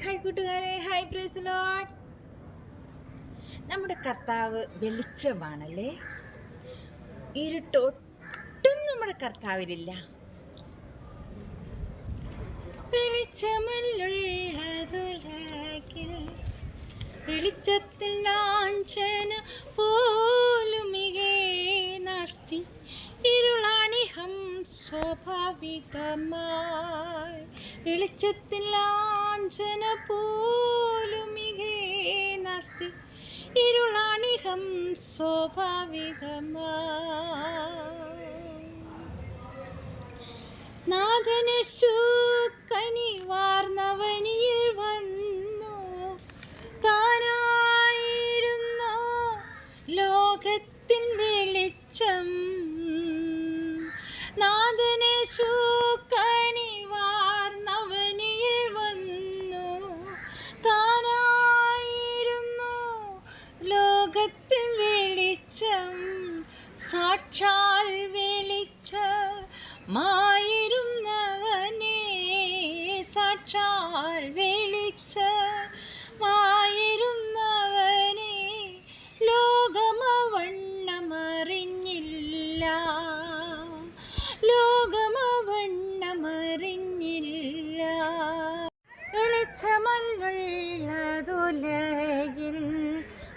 Hi കൂട്ടുകാരെ, hi praise the Lord. നമ്മുടെ കർത്താവ് വെളിച്ചമാണല്ലേ. ഇരുട്ടൊട്ടും നമ്മുടെ കർത്താവിലില്ല. വെളിച്ചമല്ലുള്ളതുലകിൽ വെളിച്ചത്തിൽ ലാഞ്ചന പോലുമികേ നാസ്തി. ഇരുളാണിഹം സ്വാഭാവികമായി വെളിച്ചത്തിൽ ലാഞ്ചന പോലുമികേ നാസ്തി. ഇരുളാണിഹം സ്വാഭാവികമായി നാഥനേശു കനിവാർന്നവനിയിൽ വന്നു. താനായിരുന്നു ലോകത്തിൻ വെളിച്ചം. നാഥനേശു കനിവാർന്നവനിയിൽ വന്നു. താനായിരുന്നു ലോകത്തിൻ വെളിച്ചം. സാക്ഷാൽ വെളിച്ചമായിരുന്നവനേ, സാക്ഷാൽ വെളിച്ചമായിരുന്നവനേ, ലോകമവണ്ണമറിഞ്ഞില്ല, ലോകമവണ്ണമറിഞ്ഞില്ല. വെളിച്ചമല്ലുള്ളതുലകിൽ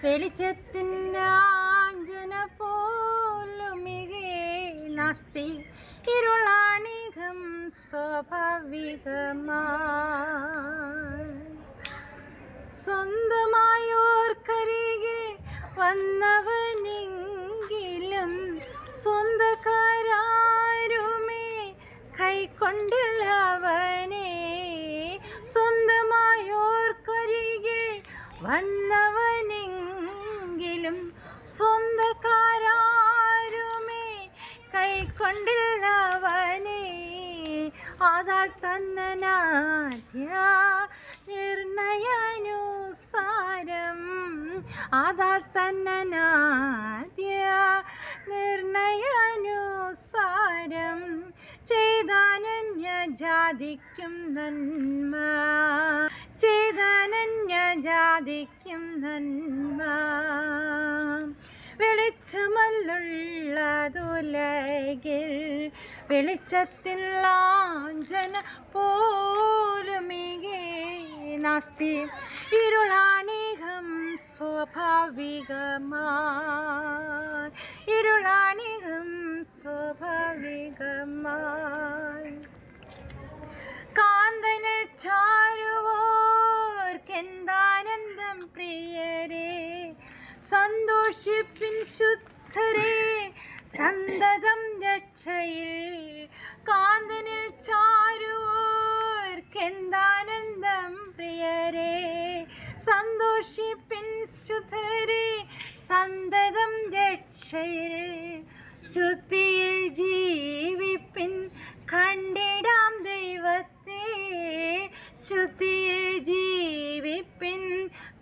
വെളിച്ചത്തിൻ ലാഞ്ചന പോലുമികേ നാസ്തി. ഇരുളാണിഹം സ്വാഭാവികമായി സ്വന്തമായോർക്കരികിൽ വന്നവനെങ്കിലും സ്വന്തക്കാരാരുമേ കൈക്കൊണ്ടില്ലവനെ. സ്വന്തമായോർക്കരികിൽ വന്നവനെങ്കിലും സ്വന്തക്കാരാരുമേ കൈക്കൊണ്ടില്ലവനെ. ആദാൽ തന്നനാദ്യ നിർണയാനുസാരം, ആദാൽ തന്നനാദ്യ നിർണയാനുസാരം ചെയ്താനന്യ ജാതിക്കും നന്മ, ചെയ്താനന്യ ജാതിക്കും നന്മ. വെളിച്ചമല്ലുള്ളതുലകിൽ വെളിച്ചത്തിൽ ലാഞ്ചന പോലുമികേ നാസ്തി. ഇരുളാണിഹം സ്വാഭാവികമായി, ഇരുളാണിഹം സ്വാഭാവികമായി. കാന്തനിൽ ചാരുവോർക്കെന്താനന്ദം പ്രിയരേ, സന്തോഷിപ്പിൻ ശുദ്ധരേ സന്തതം രക്ഷയിൽ. കാന്തനിൽ ചാരുവോർക്കെന്താനന്ദം പ്രിയരേ, സന്തോഷിപ്പിൻ ശുദ്ധരേ സന്തതം രക്ഷയിൽ. ശുദ്ധിയിൽ ജീവിപ്പിൻ കണ്ടിടാം ദൈവത്തെ, ശുദ്ധിയിൽ ജീവിപ്പിൻ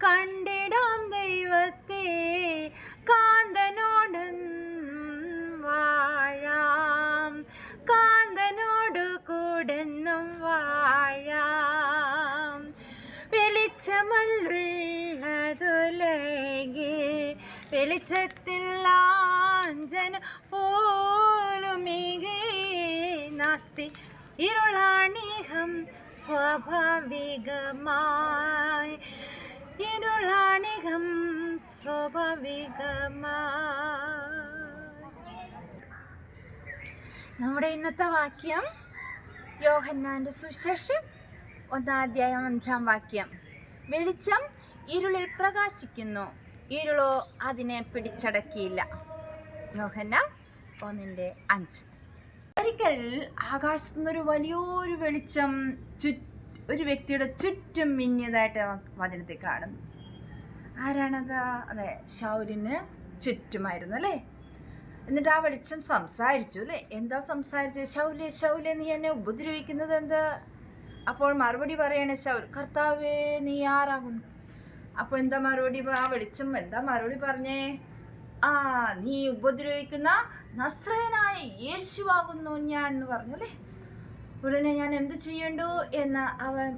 കണ്ടിടാം ദൈവത്തെ. കാന്തനോടും വാഴാം, കാന്തനോടു കൂടെന്നും വാഴാം. വെളിച്ചമല്ലുള്ളതുലകിൽ വെളിച്ചത്തിൽ ലാഞ്ചന പോലുമികേ നാസ്തി. ഇരുളാണിഹം സ്വാഭാവികമായി, ഇരുളാണിഹം സ്വാഭാവികമായി. നമ്മുടെ ഇന്നത്തെ വാക്യം യോഹന്നാന്റെ സുവിശേഷം 1:5 വെളിച്ചം ഇരുളിൽ പ്രകാശിക്കുന്നു, ഇരുളോ അതിനെ പിടിച്ചടക്കിയില്ല. യോഹന്നാൻ 1:5. ഒരിക്കൽ ആകാശത്തു നിന്നൊരു വലിയൊരു വെളിച്ചം ഒരു വ്യക്തിയുടെ ചുറ്റും മിന്നിയതായിട്ട് വചനത്തിൽ കാണുന്നു. ആരാണത്? അതെ, ശൗലിന് ചുറ്റുമായിരുന്നു അല്ലേ. എന്നിട്ട് ആ വെളിച്ചം സംസാരിച്ചു അല്ലേ. എന്താ സംസാരിച്ചത്? ശൗലേ ശൗലേ, നീ എന്നെ ഉപദ്രവിക്കുന്നത് എന്താ? അപ്പോൾ മറുപടി പറയണേ ശൗൽ, കർത്താവേ നീ ആരാകുന്നു? അപ്പോൾ എന്താ മറുപടി? ആ വെളിച്ചം എന്താ മറുപടി പറഞ്ഞേ? നീ ഉപദ്രവിക്കുന്ന നസ്രയനായ യേശുവാകുന്നു ഞാൻ എന്ന് പറഞ്ഞു അല്ലേ. ഉടനെ ഞാൻ എന്ത് ചെയ്യണ്ടു എന്ന് അവൻ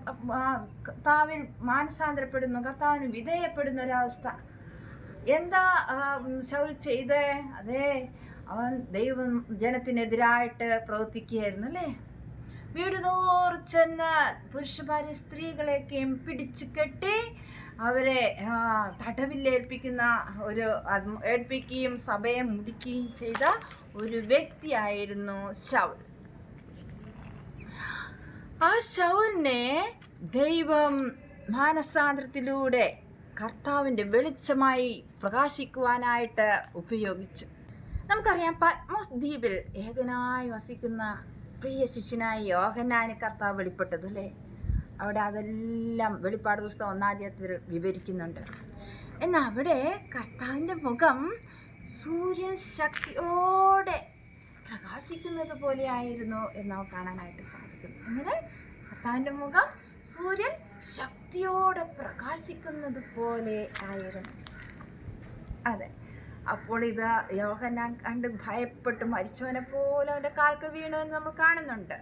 കർത്താവിൽ മാനസാന്തരപ്പെടുന്നു, കർത്താവിന് വിധേയപ്പെടുന്ന ഒരവസ്ഥ. എന്താ ശൗൽ ചെയ്തേ? അതെ, അവൻ ദൈവം ജനത്തിനെതിരായിട്ട് പ്രവർത്തിക്കുകയായിരുന്നു അല്ലേ. വീട് തോറും ചെന്ന് പുരുഷന്മാരെ സ്ത്രീകളെയൊക്കെയും പിടിച്ചു കെട്ടി അവരെ ഏൽപ്പിക്കുകയും സഭയെ മുടിക്കുകയും ചെയ്ത ഒരു വ്യക്തിയായിരുന്നു ശൗൽ. ആ ശൗലിനെ ദൈവം മാനസാന്തരത്തിലൂടെ കർത്താവിൻ്റെ വെളിച്ചമായി പ്രകാശിക്കുവാനായിട്ട് ഉപയോഗിച്ചു. നമുക്കറിയാം, പത്മോസ് ദ്വീപിൽ ഏകനായി വസിക്കുന്ന പ്രിയ ശിഷ്യനായി യോഹന്നാന് കർത്താവ് വെളിപ്പെട്ടത് അല്ലേ. അവിടെ അതെല്ലാം വെളിപ്പാട് പുസ്തകം 1-ാം അധ്യായത്തിൽ വിവരിക്കുന്നുണ്ട്. എന്നാൽ അവിടെ കർത്താവിൻ്റെ മുഖം സൂര്യൻ ശക്തിയോടെ പ്രകാശിക്കുന്നത് പോലെ ആയിരുന്നു എന്ന് നമുക്ക് കാണാനായിട്ട് സാധിക്കും. അങ്ങനെ കർത്താവിൻ്റെ മുഖം സൂര്യൻ ശക്തിയോടെ പ്രകാശിക്കുന്നത് പോലെ ആയിരുന്നു. അതെ, അപ്പോൾ ഇത് യോഹന്നാൻ കണ്ട് ഭയപ്പെട്ട് മരിച്ചവനെ പോലെ അവൻ്റെ കാൽക്ക് വീണു എന്ന് നമ്മൾ കാണുന്നുണ്ട്.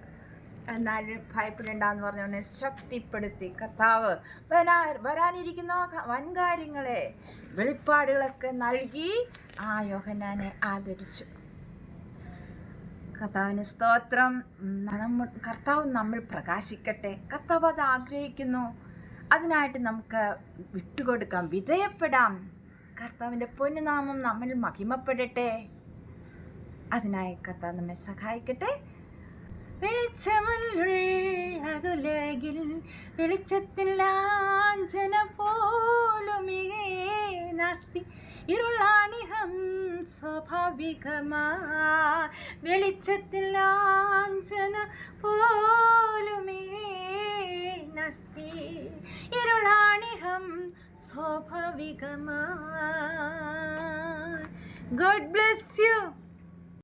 എന്നാൽ ഭയപ്പെടേണ്ടെന്ന് പറഞ്ഞവനെ ശക്തിപ്പെടുത്തി കർത്താവ് വരാനിരിക്കുന്ന വൻകാര്യങ്ങളെ വെളിപ്പാടുകളൊക്കെ നൽകി ആ യോഹന്നാനെ ആദരിച്ചു. കർത്താവിന് സ്തോത്രം. കർത്താവ് നമ്മൾ പ്രകാശിക്കട്ടെ. കർത്താവ് അത് ആഗ്രഹിക്കുന്നു. അതിനായിട്ട് നമുക്ക് വിട്ടുകൊടുക്കാം, വിധേയപ്പെടാം. കർത്താവിൻ്റെ പൊന്നുനാമം നമ്മൾ മഹിമപ്പെടട്ടെ. അതിനായി കർത്താവ് നമ്മെ സഹായിക്കട്ടെ. വെളിച്ചമുള്ളതുലകിൽ വെളിച്ചത്തിൽ ലാഞ്ചന പോലുമികേ നാസ്തി, ഇരുളാണിഹം സ്വാഭാവികമാ. വെളിച്ചത്തിൽ ലാഞ്ചന പോലുമികേ നാസ്തി, ഇരുളാണിഹം സ്വാഭാവികമാ. God bless you.